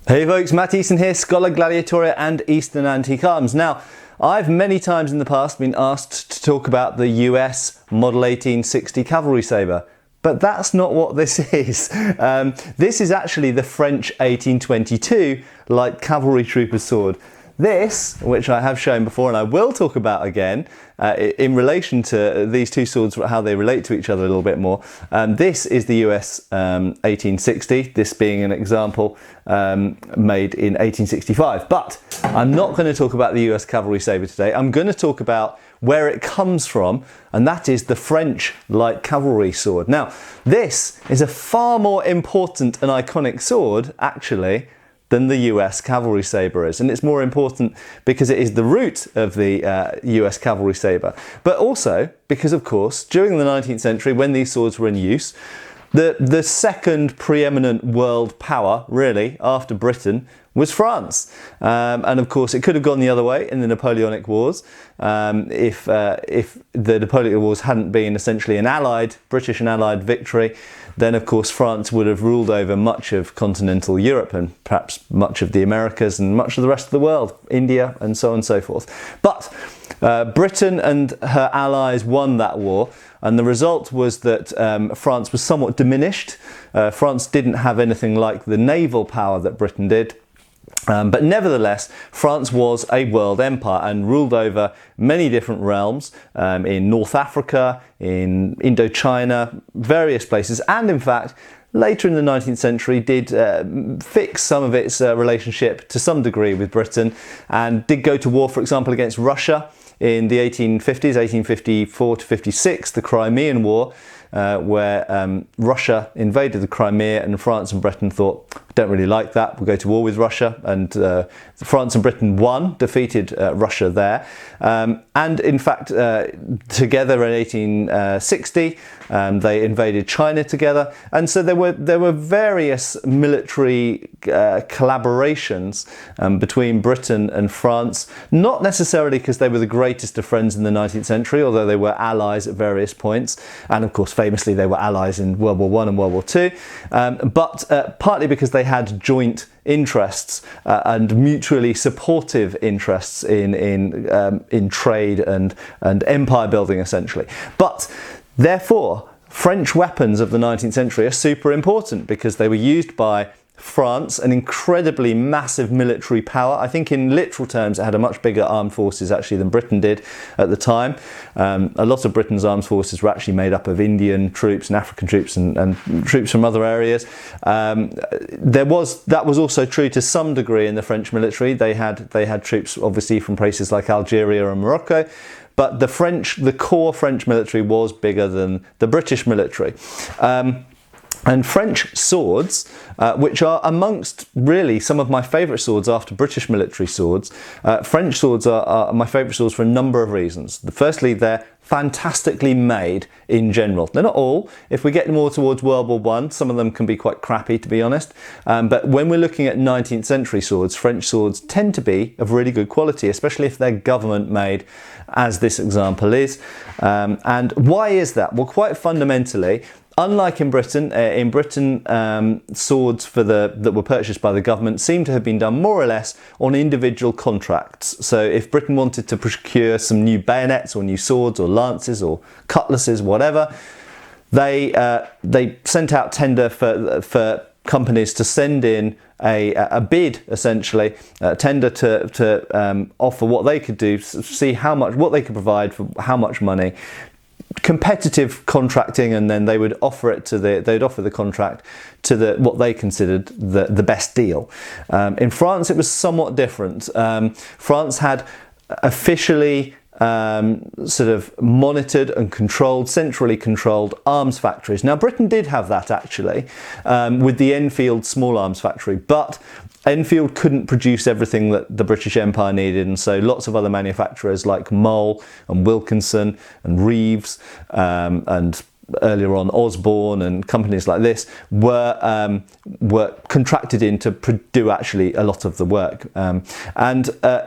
Hey folks, Matt Easton here, Scholar Gladiatoria and Eastern Antique Arms. Now, I've many times in the past been asked to talk about the US Model 1860 cavalry sabre, but that's not what this is. This is actually the French 1822 light cavalry trooper's sword. This, which I have shown before and I will talk about again in relation to these two swords, how they relate to each other a little bit more. This is the US 1860, this being an example made in 1865. But I'm not going to talk about the US cavalry sabre today. I'm going to talk about where it comes from, and that is the French light cavalry sword. Now, this is a far more important and iconic sword, actually, than the US cavalry sabre is, and it's more important because it is the root of the US cavalry sabre, but also because, of course, during the 19th century when these swords were in use, the second preeminent world power, really, after Britain, was France. And of course it could have gone the other way in the Napoleonic Wars if the Napoleonic Wars hadn't been essentially an British and Allied victory. Then of course France would have ruled over much of continental Europe and perhaps much of the Americas and much of the rest of the world, India and so on and so forth. But Britain and her allies won that war, and the result was that France was somewhat diminished. France didn't have anything like the naval power that Britain did. But nevertheless, France was a world empire and ruled over many different realms in North Africa, in Indochina, various places, and in fact, later in the 19th century did fix some of its relationship to some degree with Britain and did go to war, for example, against Russia in the 1850s, 1854 to 56, the Crimean War, where Russia invaded the Crimea and France and Britain thought, we don't really like that, we'll go to war with Russia, and France and Britain won, defeated Russia there, and in fact together in 1860 they invaded China together, and so there were various military collaborations between Britain and France, not necessarily because they were the greatest of friends in the 19th century, although they were allies at various points, and of course famously they were allies in World War I and World War II, but partly because they had joint interests and mutually supportive interests in trade and empire building, essentially. But therefore, French weapons of the 19th century are super important because they were used by France, an incredibly massive military power. I think in literal terms it had a much bigger armed forces actually than Britain did at the time. A lot of Britain's armed forces were actually made up of Indian troops and African troops and troops from other areas. That was also true to some degree in the French military. They had troops obviously from places like Algeria and Morocco. But the core French military was bigger than the British military. And French swords, which are amongst really some of my favourite swords after British military swords, French swords are my favourite swords for a number of reasons. Firstly, they're fantastically made in general. They're not all. If we get more towards World War I, some of them can be quite crappy, to be honest. But when we're looking at 19th century swords, French swords tend to be of really good quality, especially if they're government made, as this example is. And why is that? Well, quite fundamentally, unlike in Britain, swords that were purchased by the government seem to have been done more or less on individual contracts. So if Britain wanted to procure some new bayonets or new swords or lances or cutlasses, whatever, they sent out tender for companies to send in a bid, essentially, tender to offer what they could do, see what they could provide for how much money. Competitive contracting, and then they would offer the contract to what they considered the best deal. In France it was somewhat different. France had officially sort of monitored and centrally controlled arms factories. Now Britain did have that actually, with the Enfield small arms factory, but Enfield couldn't produce everything that the British Empire needed, and so lots of other manufacturers like Pommel and Wilkinson and Reeves and earlier on Osborne and companies like this were contracted in to do actually a lot of the work.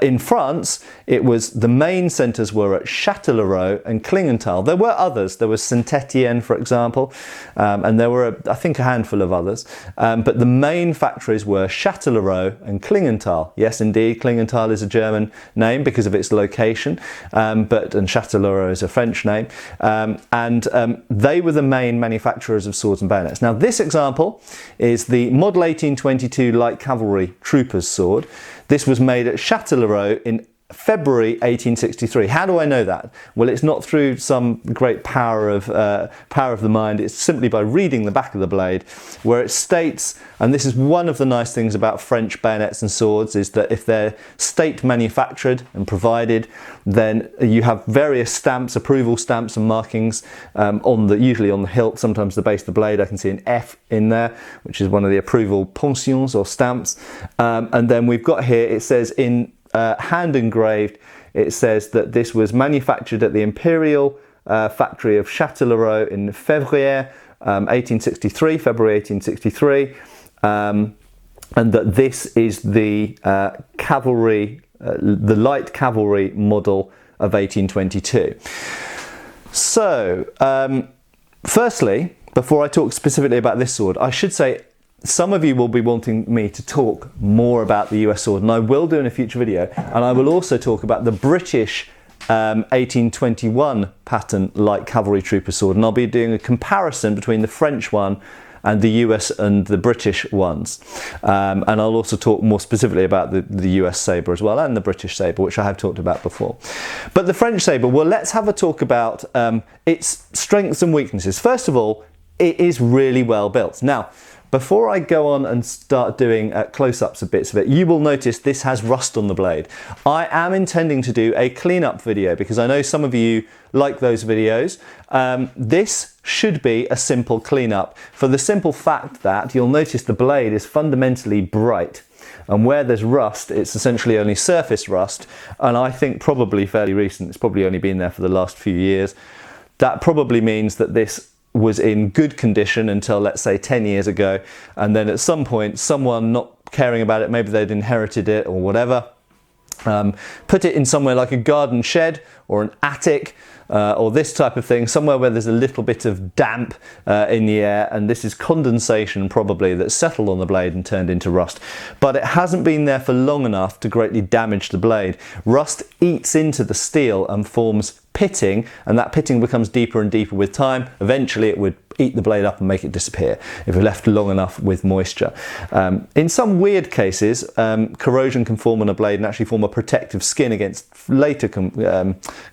In France, it was the main centres were at Châtellerault and Klingenthal. There were others. There was Saint-Étienne, for example, and there were, I think, a handful of others. But the main factories were Châtellerault and Klingenthal. Yes, indeed, Klingenthal is a German name because of its location, and Châtellerault is a French name. They were the main manufacturers of swords and bayonets. Now, this example is the Model 1822 Light Cavalry Trooper's Sword. This was made at Châtellerault in February 1863. How do I know that? Well, it's not through some great power of the mind. It's simply by reading the back of the blade, where it states, and this is one of the nice things about French bayonets and swords, is that if they're state manufactured and provided, then you have various stamps, approval stamps and markings usually on the hilt, sometimes the base of the blade. I can see an F in there, which is one of the approval pensions or stamps. And then we've got here, it says in hand engraved, it says that this was manufactured at the Imperial factory of Châtellerault in February 1863, and that this is the cavalry, the light cavalry model of 1822. So, firstly, before I talk specifically about this sword, I should say some of you will be wanting me to talk more about the US sword, and I will do in a future video, and I will also talk about the British 1821 pattern light cavalry trooper sword, and I'll be doing a comparison between the French one and the US and the British ones. And I'll also talk more specifically about the US sabre as well, and the British sabre, which I have talked about before. But the French sabre, well, let's have a talk about its strengths and weaknesses. First of all, it is really well built. Now, before I go on and start doing close-ups of bits of it, you will notice this has rust on the blade. I am intending to do a clean-up video because I know some of you like those videos. This should be a simple clean-up for the simple fact that you'll notice the blade is fundamentally bright. And where there's rust, it's essentially only surface rust, and I think probably fairly recent. It's probably only been there for the last few years. That probably means that this was in good condition until, let's say, 10 years ago, and then at some point someone not caring about it, maybe they'd inherited it or whatever, put it in somewhere like a garden shed or an attic or this type of thing, somewhere where there's a little bit of damp in the air, and this is condensation probably that settled on the blade and turned into rust. But it hasn't been there for long enough to greatly damage the blade. Rust eats into the steel and forms pitting, and that pitting becomes deeper and deeper with time. Eventually it would eat the blade up and make it disappear if it left long enough with moisture. In some weird cases, corrosion can form on a blade and actually form a protective skin against later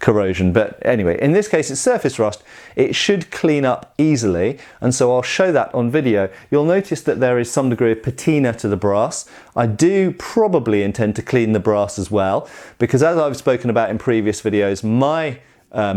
corrosion. But anyway, in this case it's surface rust. It should clean up easily, and so I'll show that on video. You'll notice that there is some degree of patina to the brass. I do probably intend to clean the brass as well, because as I've spoken about in previous videos, my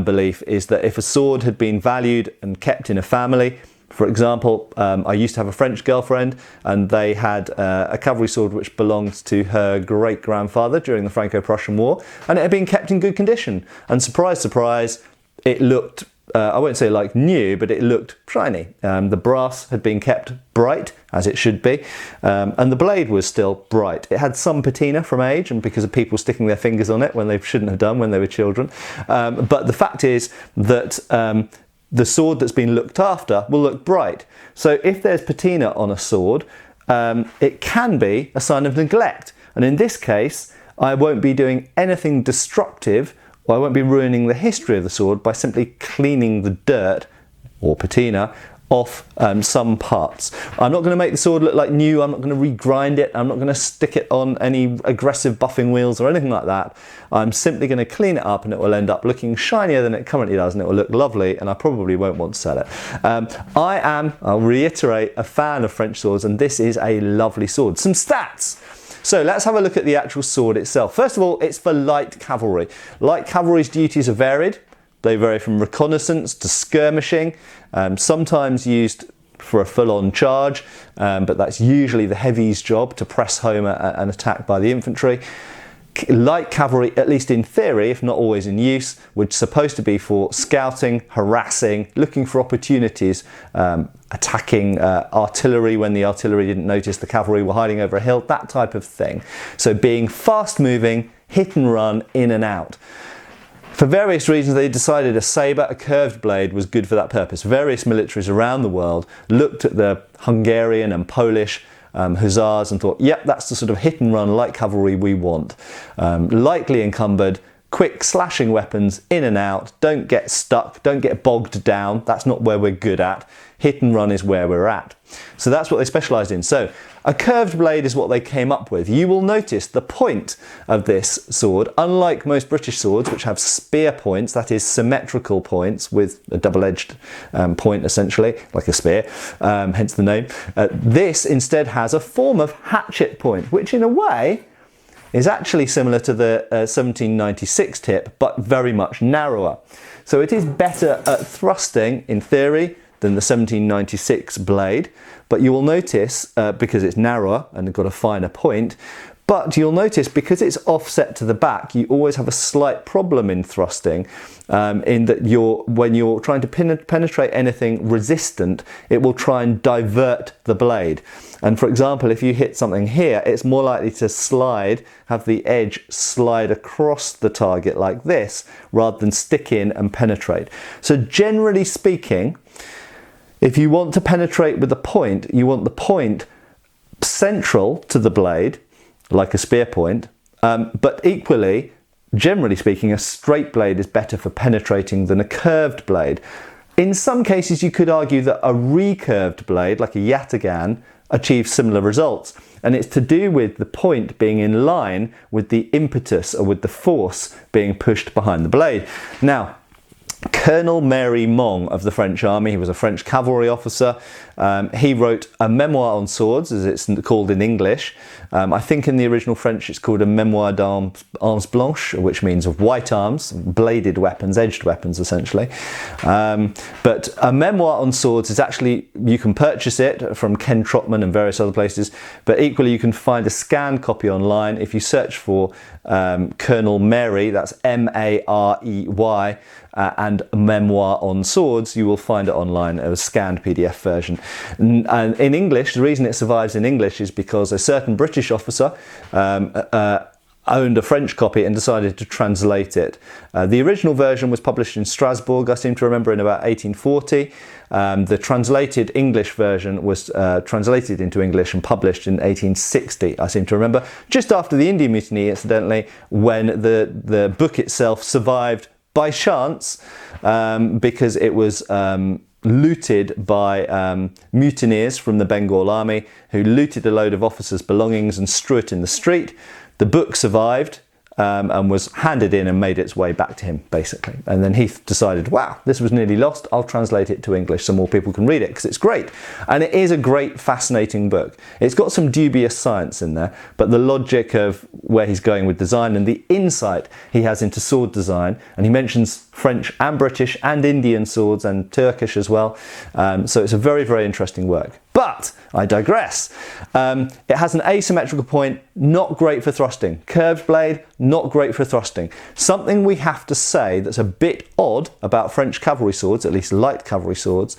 belief is that if a sword had been valued and kept in a family, for example, I used to have a French girlfriend, and they had a cavalry sword which belonged to her great-grandfather during the Franco-Prussian War, and it had been kept in good condition. And surprise, surprise, it looked, I won't say like new, but it looked shiny. The brass had been kept bright, as it should be, and the blade was still bright. It had some patina from age and because of people sticking their fingers on it when they shouldn't have done when they were children. But the fact is that the sword that's been looked after will look bright. So if there's patina on a sword, it can be a sign of neglect. And in this case, I won't be doing anything destructive, or I won't be ruining the history of the sword by simply cleaning the dirt or patina off some parts. I'm not going to make the sword look like new. I'm not going to regrind it. I'm not going to stick it on any aggressive buffing wheels or anything like that. I'm simply going to clean it up, and it will end up looking shinier than it currently does, and it will look lovely, and I probably won't want to sell it. I am, I'll reiterate, a fan of French swords, and this is a lovely sword. Some stats. So let's have a look at the actual sword itself. First of all, it's for light cavalry. Light cavalry's duties are varied. They vary from reconnaissance to skirmishing, sometimes used for a full-on charge, but that's usually the heavy's job, to press home an attack by the infantry. Light cavalry, at least in theory, if not always in use, was supposed to be for scouting, harassing, looking for opportunities, attacking artillery when the artillery didn't notice the cavalry were hiding over a hill, that type of thing. So being fast moving, hit and run, in and out. For various reasons, they decided a sabre, a curved blade, was good for that purpose. Various militaries around the world looked at the Hungarian and Polish hussars and thought, yep, that's the sort of hit and run light cavalry we want. Lightly encumbered, quick slashing weapons, in and out, don't get stuck, don't get bogged down, that's not where we're good at. Hit and run is where we're at. So that's what they specialised in. So a curved blade is what they came up with. You will notice the point of this sword, unlike most British swords which have spear points, that is symmetrical points with a double-edged point essentially, like a spear, hence the name. This instead has a form of hatchet point, which in a way is actually similar to the 1796 tip, but very much narrower. So it is better at thrusting, in theory, than the 1796 blade, but you will notice, because it's narrower and got a finer point, but you'll notice because it's offset to the back, you always have a slight problem in thrusting, in that when you're trying to penetrate anything resistant, it will try and divert the blade. And for example, if you hit something here, it's more likely to slide, have the edge slide across the target like this, rather than stick in and penetrate. So generally speaking, if you want to penetrate with the point, you want the point central to the blade, like a spear point, but equally, generally speaking, a straight blade is better for penetrating than a curved blade. In some cases, you could argue that a recurved blade, like a yataghan, achieves similar results. And it's to do with the point being in line with the impetus or with the force being pushed behind the blade. Now, Colonel Mary Mong of the French army, he was a French cavalry officer. He wrote a memoir on swords, as it's called in English. I think in the original French it's called a memoire d'armes blanches, which means of white arms, bladed weapons, edged weapons essentially. But a memoir on swords is actually, you can purchase it from Ken Trotman and various other places, but equally you can find a scanned copy online. If you search for Colonel Mary, that's M-A-R-E-Y, and memoir on swords, you will find it online, a scanned PDF version. And in English, the reason it survives in English is because a certain British officer owned a French copy and decided to translate it. The original version was published in Strasbourg, I seem to remember, in about 1840. The translated English version was translated into English and published in 1860, I seem to remember, just after the Indian Mutiny, incidentally, when the book itself survived by chance, because it was looted by mutineers from the Bengal army, who looted a load of officers' belongings and strew it in the street. The book survived and was handed in and made its way back to him, basically. And then he decided, wow, this was nearly lost, I'll translate it to English so more people can read it, because it's great. And it is a great, fascinating book. It's got some dubious science in there, but the logic of where he's going with design and the insight he has into sword design, and he mentions French and British and Indian swords and Turkish as well. So it's a very, very interesting work. But I digress. It has an asymmetrical point, not great for thrusting. Curved blade, not great for thrusting. Something we have to say that's a bit odd about French cavalry swords, at least light cavalry swords,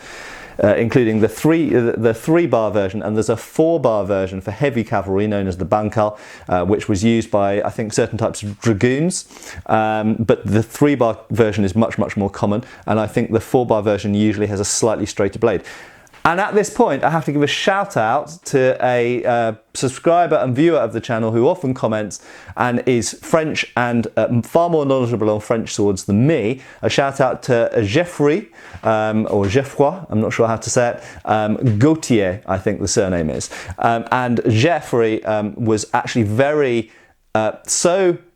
including the three bar version, and there's a 4-bar version for heavy cavalry known as the bankal, which was used by, I think, certain types of dragoons. But the 3-bar version is much, much more common, and I think the 4-bar version usually has a slightly straighter blade. And at this point, I have to give a shout out to a subscriber and viewer of the channel who often comments and is French and far more knowledgeable on French swords than me. A shout out to Geoffrey, or Geoffroy, I'm not sure how to say it, Gautier, I think the surname is. And Geoffrey was actually very,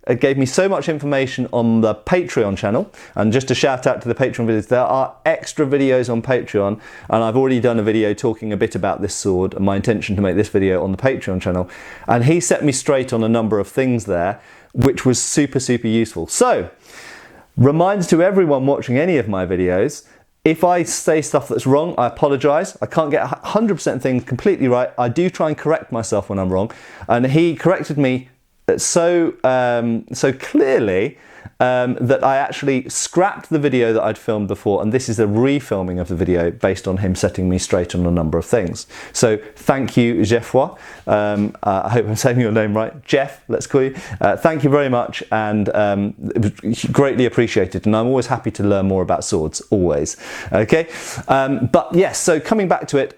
it gave me so much information on the Patreon channel. And just a shout out to the Patreon videos, there are extra videos on Patreon, and I've already done a video talking a bit about this sword and my intention to make this video on the Patreon channel. And he set me straight on a number of things there, which was super, super useful. So, reminder to everyone watching any of my videos, if I say stuff that's wrong, I apologise. I can't get 100% things completely right. I do try and correct myself when I'm wrong. And he corrected me so clearly that I actually scrapped the video that I'd filmed before, and this is a refilming of the video based on him setting me straight on a number of things. So thank you, Geoffroy. I hope I'm saying your name right. Jeff, let's call you. Thank you very much, and it was greatly appreciated, and I'm always happy to learn more about swords, always. Okay, but yes, so coming back to it,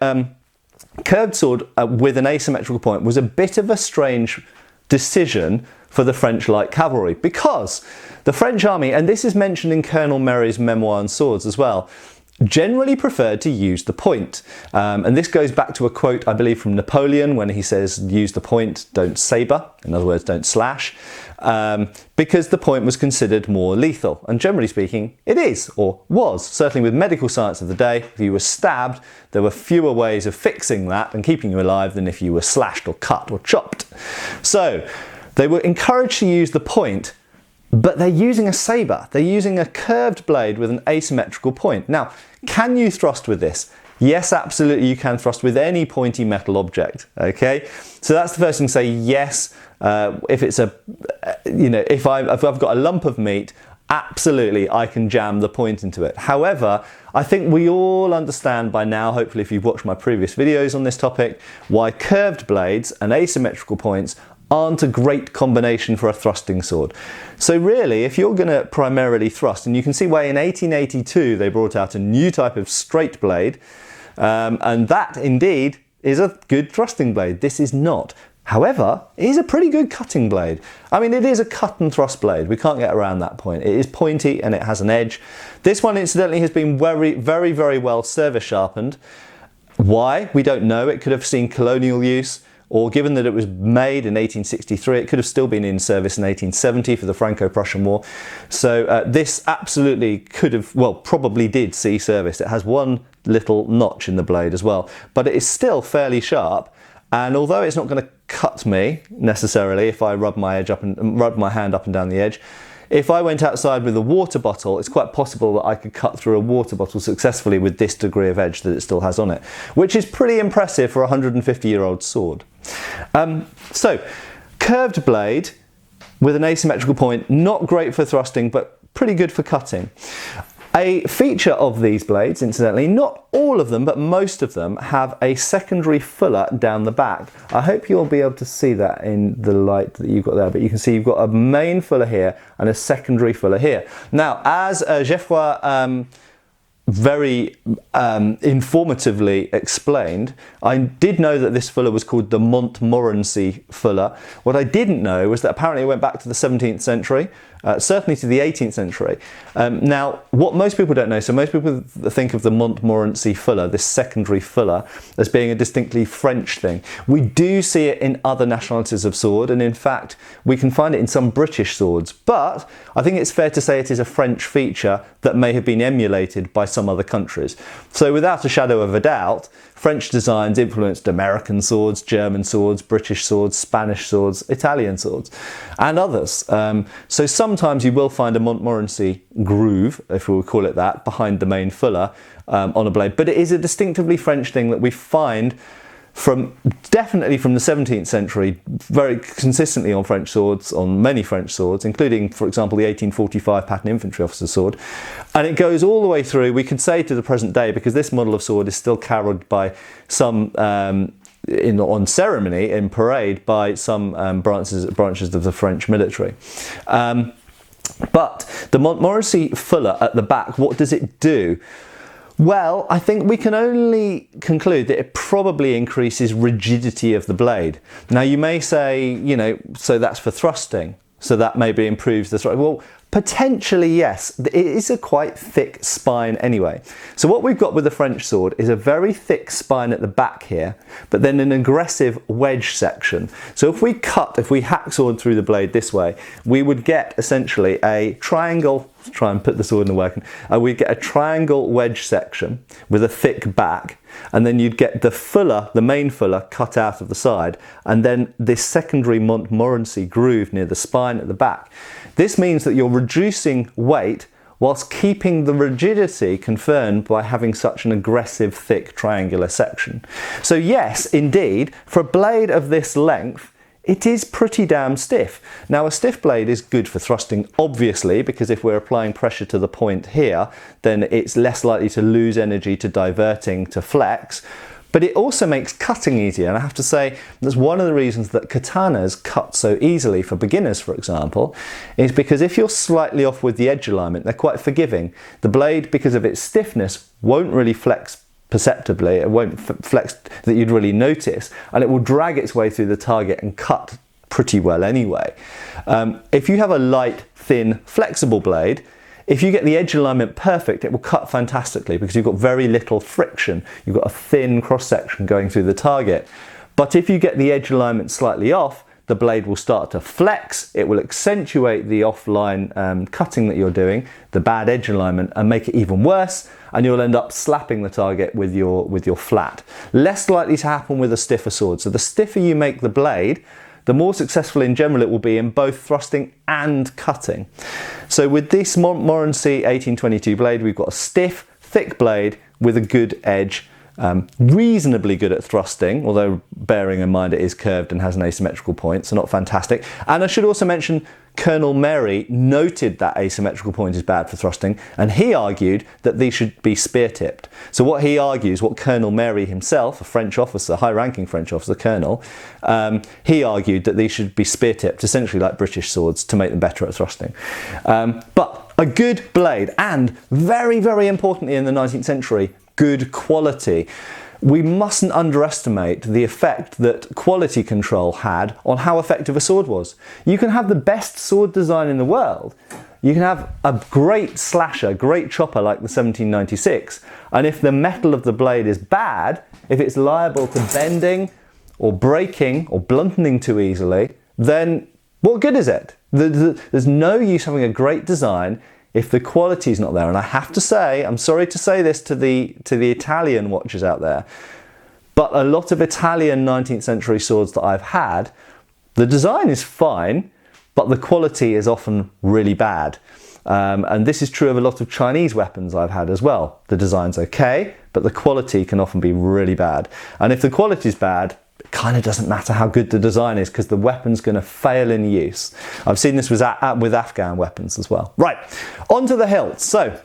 curved sword with an asymmetrical point was a bit of a strange decision for the French light cavalry, because the French army, and this is mentioned in Colonel Merry's memoir on swords as well, generally preferred to use the point. And this goes back to a quote, I believe, from Napoleon when he says, use the point, don't sabre, in other words, don't slash, because the point was considered more lethal. And generally speaking, it is, or was. Certainly with medical science of the day, if you were stabbed, there were fewer ways of fixing that and keeping you alive than if you were slashed or cut or chopped. So they were encouraged to use the point, but they're using a sabre. They're using a curved blade with an asymmetrical point. Now, can you thrust with this? Yes, absolutely, you can thrust with any pointy metal object, okay? So that's the first thing to say, yes. If it's if I've got a lump of meat, absolutely, I can jam the point into it. However, I think we all understand by now, hopefully if you've watched my previous videos on this topic, why curved blades and asymmetrical points aren't a great combination for a thrusting sword. So really, if you're going to primarily thrust, and you can see why in 1882 they brought out a new type of straight blade, and that indeed is a good thrusting blade. This is not. However, it is a pretty good cutting blade. I mean, it is a cut and thrust blade. We can't get around that point. It is pointy and it has an edge. This one, incidentally, has been very well service sharpened. Why? We don't know. It could have seen colonial use, or given that it was made in 1863, it could have still been in service in 1870 for the Franco-Prussian War. So this absolutely could have, well, probably did see service. It has one little notch in the blade as well, but it is still fairly sharp. And although it's not going to cut me necessarily if I rub my hand up and down the edge, if I went outside with a water bottle, it's quite possible that I could cut through a water bottle successfully with this degree of edge that it still has on it, which is pretty impressive for a 150-year-old sword. So, curved blade with an asymmetrical point, not great for thrusting, but pretty good for cutting. A feature of these blades, incidentally, not all of them, but most of them have a secondary fuller down the back. I hope you'll be able to see that in the light that you've got there, but you can see you've got a main fuller here and a secondary fuller here. Now, as Geoffroy very informatively explained, I did know that this fuller was called the Montmorency fuller. What I didn't know was that apparently it went back to the 17th century, certainly to the 18th century. Now, what most people don't know, so most people think of the Montmorency fuller, this secondary fuller, as being a distinctly French thing. We do see it in other nationalities of sword, and in fact, we can find it in some British swords, but I think it's fair to say it is a French feature that may have been emulated by some other countries. So without a shadow of a doubt, French designs influenced American swords, German swords, British swords, Spanish swords, Italian swords, and others. So sometimes you will find a Montmorency groove, if we would call it that, behind the main fuller on a blade. But it is a distinctively French thing that we find definitely from the 17th century, very consistently on French swords, on many French swords, including, for example, the 1845 Pattern Infantry Officer's sword. And it goes all the way through, we could say, to the present day, because this model of sword is still carried by some, on ceremony, in parade, by some branches of the French military. But the Montmorency fuller at the back, what does it do? Well, I think we can only conclude that it probably increases rigidity of the blade. Now you may say, you know, so that's for thrusting, so that maybe improves the thrust. Well, potentially yes, it is a quite thick spine anyway. So what we've got with the French sword is a very thick spine at the back here, but then an aggressive wedge section. So if we hack sword through the blade this way, we would get essentially a triangle, try and put the sword in the working, we'd get a triangle wedge section with a thick back, and then you'd get the fuller, the main fuller, cut out of the side, and then this secondary Montmorency groove near the spine at the back. This means that you're reducing weight whilst keeping the rigidity confirmed by having such an aggressive, thick, triangular section. So yes, indeed, for a blade of this length, it is pretty damn stiff. Now, a stiff blade is good for thrusting, obviously, because if we're applying pressure to the point here, then it's less likely to lose energy to diverting to flex. But it also makes cutting easier, and I have to say that's one of the reasons that katanas cut so easily for beginners, for example, is because if you're slightly off with the edge alignment, they're quite forgiving. The blade, because of its stiffness, won't really flex perceptibly, it won't flex that you'd really notice, and it will drag its way through the target and cut pretty well anyway. If you have a light, thin, flexible blade, if you get the edge alignment perfect, it will cut fantastically because you've got very little friction. You've got a thin cross section going through the target. But if you get the edge alignment slightly off, the blade will start to flex. It will accentuate the offline cutting that you're doing, the bad edge alignment, and make it even worse. And you'll end up slapping the target with your flat. Less likely to happen with a stiffer sword. So the stiffer you make the blade, the more successful in general it will be in both thrusting and cutting. So with this Montmorency 1822 blade, we've got a stiff, thick blade with a good edge, reasonably good at thrusting, although bearing in mind it is curved and has an asymmetrical point, so not fantastic. And I should also mention Colonel Mary noted that asymmetrical point is bad for thrusting, and he argued that these should be spear-tipped. So what he argues, what Colonel Mary himself, a French officer, high-ranking French officer, colonel, he argued that these should be spear-tipped, essentially like British swords, to make them better at thrusting. But a good blade, and very, very importantly in the 19th century, good quality. We mustn't underestimate the effect that quality control had on how effective a sword was. You can have the best sword design in the world. You can have a great slasher, great chopper like the 1796, and if the metal of the blade is bad, if it's liable to bending or breaking or blunting too easily, then what good is it? There's no use having a great design if the quality is not there. And I have to say, I'm sorry to say this to the Italian watchers out there, but a lot of Italian 19th century swords that I've had, the design is fine, but the quality is often really bad. And this is true of a lot of Chinese weapons I've had as well. The design's okay, but the quality can often be really bad. And if the quality is bad, it kind of doesn't matter how good the design is because the weapon's going to fail in use. I've seen this with Afghan weapons as well. Right, on to the hilts. So,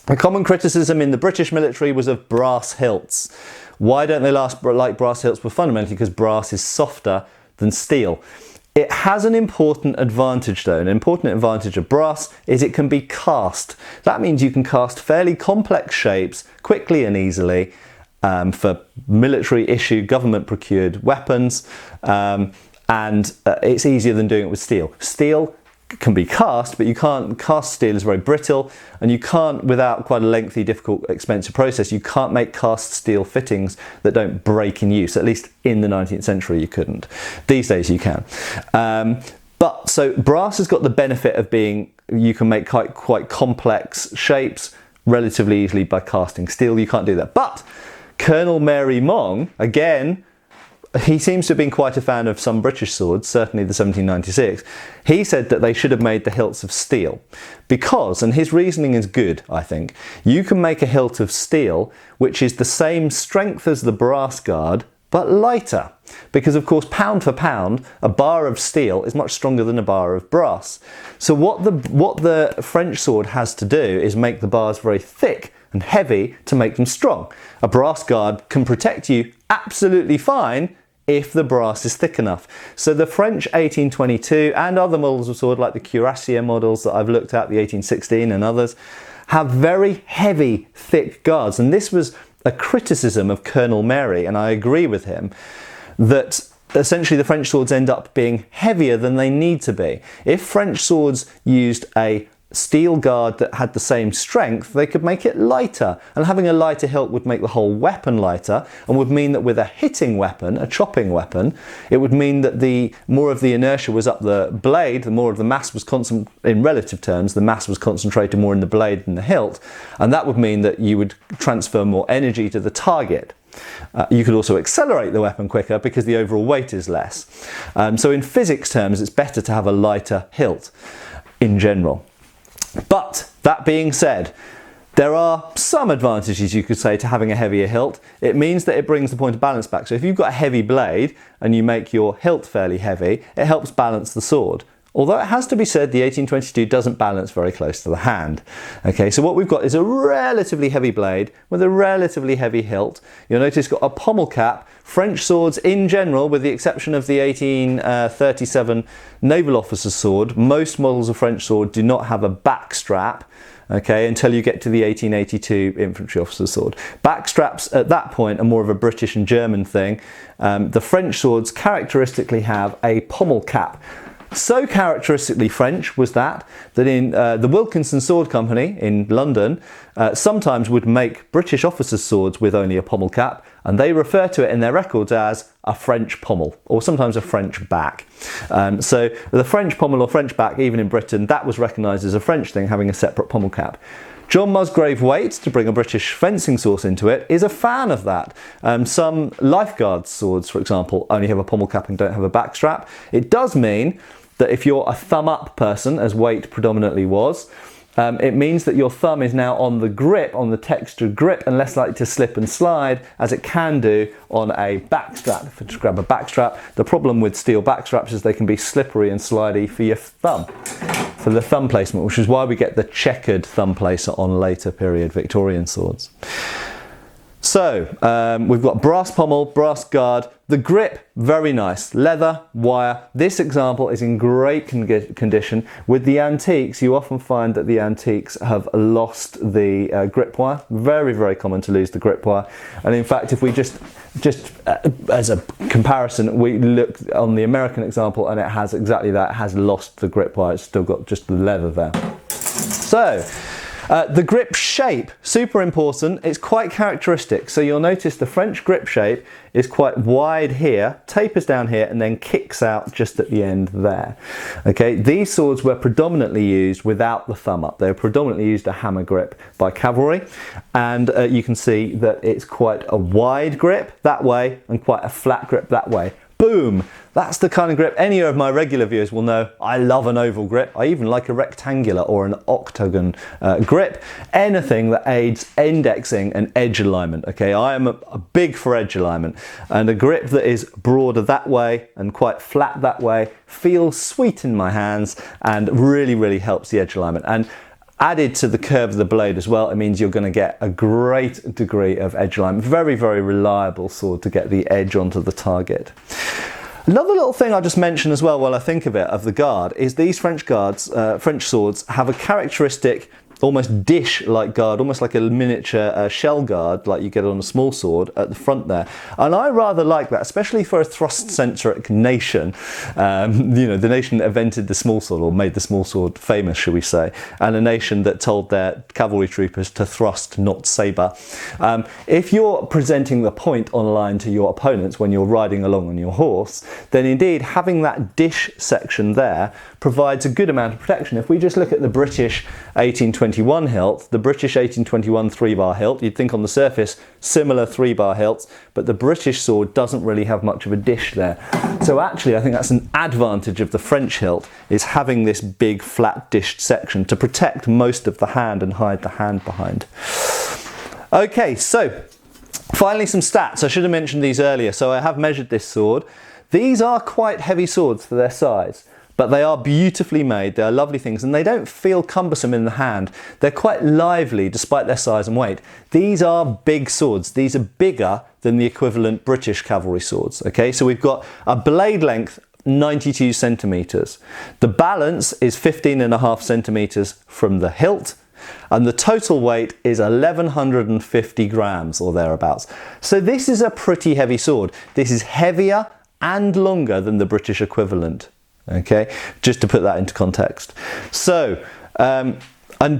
a common criticism in the British military was of brass hilts. Why don't they last like brass hilts? Well, fundamentally because brass is softer than steel. It has an important advantage though. An important advantage of brass is it can be cast. That means you can cast fairly complex shapes quickly and easily for military issued, government procured weapons, and it's easier than doing it with steel. Steel can be cast, but you can't. Cast steel is very brittle, and you can't, without quite a lengthy, difficult, expensive process, you can't make cast steel fittings that don't break in use. At least in the 19th century you couldn't. These days you can. But so brass has got the benefit of being, you can make quite complex shapes relatively easily by casting. Steel, you can't do that. But Colonel Mary Mong, again, he seems to have been quite a fan of some British swords, certainly the 1796. He said that they should have made the hilts of steel because, and his reasoning is good, I think, you can make a hilt of steel which is the same strength as the brass guard but lighter. Because of course, pound for pound, a bar of steel is much stronger than a bar of brass. So what the French sword has to do is make the bars very thick and heavy to make them strong. A brass guard can protect you absolutely fine if the brass is thick enough. So the French 1822 and other models of sword like the cuirassier models that I've looked at, the 1816 and others, have very heavy, thick guards. And this was a criticism of Colonel Mary, and I agree with him, that essentially the French swords end up being heavier than they need to be. If French swords used a steel guard that had the same strength, they could make it lighter, and having a lighter hilt would make the whole weapon lighter and would mean that with a hitting weapon, a chopping weapon, it would mean that the more of the inertia was up the blade, the more of the mass was in relative terms, the mass was concentrated more in the blade than the hilt, and that would mean that you would transfer more energy to the target. You could also accelerate the weapon quicker because the overall weight is less. So in physics terms, it's better to have a lighter hilt in general. But that being said, There are some advantages, you could say, to having a heavier hilt. It means that it brings the point of balance back. So if you've got a heavy blade and you make your hilt fairly heavy, it helps balance the sword. Although it has to be said, the 1822 doesn't balance very close to the hand. Okay, so what we've got is a relatively heavy blade with a relatively heavy hilt. You'll notice it's got a pommel cap. French swords in general, with the exception of the 1837 naval officer's sword, most models of French sword do not have a back strap. Okay, until you get to the 1882 infantry officer's sword. Backstraps at that point are more of a British and German thing. The French swords characteristically have a pommel cap. So characteristically French was that in the Wilkinson Sword Company in London sometimes would make British officers' swords with only a pommel cap, and they refer to it in their records as a French pommel, or sometimes a French back. So the French pommel or French back, even in Britain, that was recognised as a French thing, having a separate pommel cap. John Musgrave Waite, to bring a British fencing source into it, is a fan of that. Some lifeguards' swords, for example, only have a pommel cap and don't have a back strap. It does mean that if you're a thumb up person, as Waite predominantly was, it means that your thumb is now on the grip, on the textured grip, and less likely to slip and slide, as it can do on a back strap. If you just grab a back strap, the problem with steel back straps is they can be slippery and slidey for your thumb, for the thumb placement, which is why we get the checkered thumb placer on later period Victorian swords. So we've got brass pommel, brass guard. The grip, very nice. Leather, wire. This example is in great condition. With the antiques, you often find that the antiques have lost the grip wire. Very, very common to lose the grip wire. And in fact, if we just as a comparison, we look on the American example and it has exactly that. It has lost the grip wire. It's still got just the leather there. So, the grip shape, super important. It's quite characteristic. So you'll notice the French grip shape is quite wide here, tapers down here, and then kicks out just at the end there. Okay, these swords were predominantly used without the thumb up. They were predominantly used a hammer grip by cavalry, and you can see that it's quite a wide grip that way and quite a flat grip that way. Boom! That's the kind of grip any of my regular viewers will know. I love an oval grip. I even like a rectangular or an octagon grip. Anything that aids indexing and edge alignment. Okay, I am a big for edge alignment, and a grip that is broader that way and quite flat that way feels sweet in my hands and really, really helps the edge alignment. And added to the curve of the blade as well, it means you're going to get a great degree of edge alignment. Very, very reliable sword to get the edge onto the target. Another little thing I'll just mention as well while I think of it, of the guard, is these French swords have a characteristic almost dish-like guard, almost like a miniature shell guard like you get on a small sword at the front there. And I rather like that, especially for a thrust-centric nation. You know, the nation that invented the small sword, or made the small sword famous, shall we say, and a nation that told their cavalry troopers to thrust, not sabre. If you're presenting the point on line to your opponents when you're riding along on your horse, then indeed having that dish section there provides a good amount of protection. If we just look at the British 1821 hilt, the British 1821 3-bar hilt, you'd think on the surface similar 3-bar hilts, but the British sword doesn't really have much of a dish there. So actually I think that's an advantage of the French hilt, is having this big flat dished section to protect most of the hand and hide the hand behind. Okay, so finally some stats. I should have mentioned these earlier. So I have measured this sword. These are quite heavy swords for their size, but they are beautifully made. They are lovely things, and they don't feel cumbersome in the hand. They're quite lively despite their size and weight. These are big swords. These are bigger than the equivalent British cavalry swords. Okay, so we've got a blade length 92 centimeters. The balance is 15.5 centimeters from the hilt, and the total weight is 1150 grams or thereabouts. So this is a pretty heavy sword. This is heavier and longer than the British equivalent. Okay, just to put that into context. So, and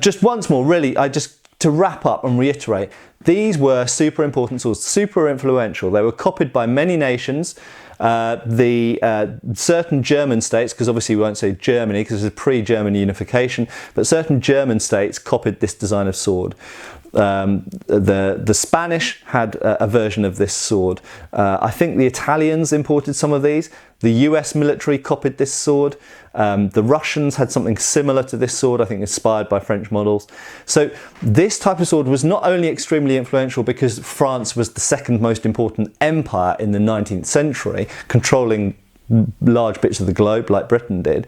just once more, really, to wrap up and reiterate, these were super important swords, super influential. They were copied by many nations. Certain German states, because obviously we won't say Germany because it's a pre-German unification, but certain German states copied this design of sword. The Spanish had a version of this sword. I think the Italians imported some of these. The US military copied this sword. The Russians had something similar to this sword, I think inspired by French models. So this type of sword was not only extremely influential because France was the second most important empire in the 19th century, controlling large bits of the globe like Britain did,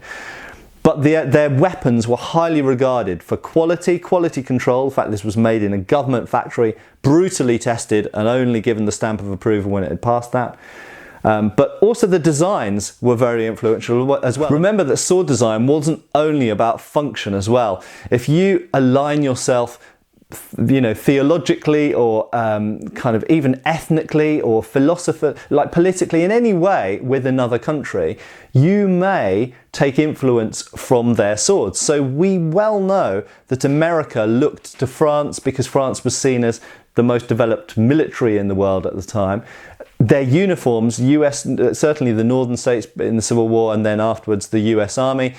but their weapons were highly regarded for quality control. In fact, this was made in a government factory, brutally tested and only given the stamp of approval when it had passed that. But also the designs were very influential as well. Remember that sword design wasn't only about function as well. If you align yourself, you know, theologically or kind of even ethnically or like politically in any way with another country, you may take influence from their swords. So we well know that America looked to France because France was seen as the most developed military in the world at the time. Their uniforms, certainly the northern states in the Civil War and then afterwards the US Army,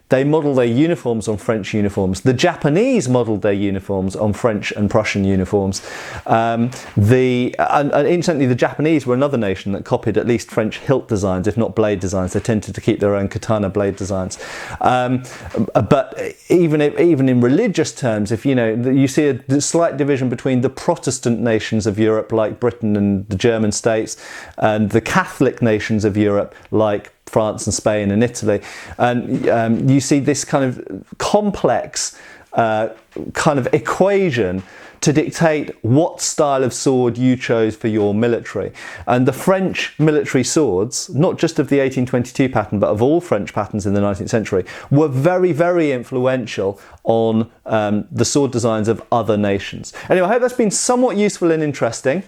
they modelled their uniforms on French uniforms. The Japanese modelled their uniforms on French and Prussian uniforms. And incidentally, the Japanese were another nation that copied at least French hilt designs, if not blade designs. They tended to keep their own katana blade designs. But even in religious terms, if you see a slight division between the Protestant nations of Europe, like Britain and the German states, and the Catholic nations of Europe, like France and Spain and Italy, and you see this kind of complex kind of equation to dictate what style of sword you chose for your military. And the French military swords, not just of the 1822 pattern, but of all French patterns in the 19th century, were very, very influential on the sword designs of other nations. Anyway, I hope that's been somewhat useful and interesting.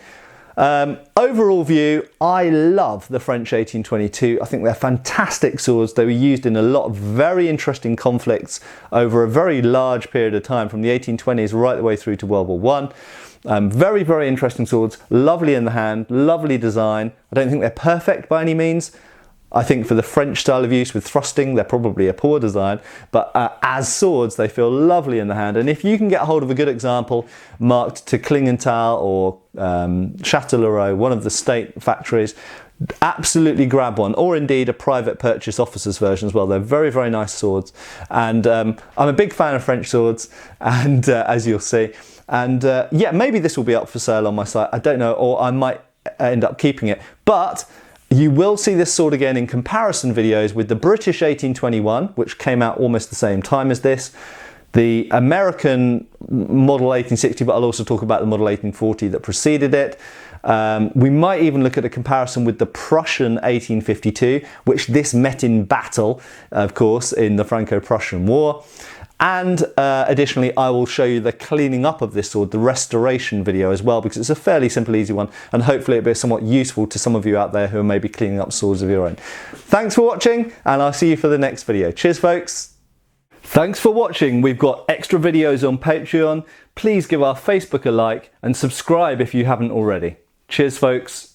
Overall view, I love the French 1822. I think they're fantastic swords. They were used in a lot of very interesting conflicts over a very large period of time, from the 1820s right the way through to World War I. Very, very interesting swords, lovely in the hand, lovely design. I don't think they're perfect by any means. I think for the French style of use with thrusting, they're probably a poor design, but as swords, they feel lovely in the hand. And if you can get hold of a good example marked to Klingenthal or Châtellerault, one of the state factories, absolutely grab one, or indeed a private purchase officer's version as well. They're very, very nice swords. And I'm a big fan of French swords, and as you'll see. And yeah, maybe this will be up for sale on my site. I don't know, or I might end up keeping it. But you will see this sword again in comparison videos with the British 1821, which came out almost the same time as this, the American model 1860, but I'll also talk about the model 1840 that preceded it. We might even look at a comparison with the Prussian 1852, which this met in battle, of course, in the Franco-Prussian War. And additionally, I will show you the cleaning up of this sword, the restoration video as well, because it's a fairly simple, easy one, and hopefully it'll be somewhat useful to some of you out there who are maybe cleaning up swords of your own. Thanks for watching, and I'll see you for the next video. Cheers, folks. Thanks for watching. We've got extra videos on Patreon. Please give our Facebook a like and subscribe if you haven't already. Cheers, folks.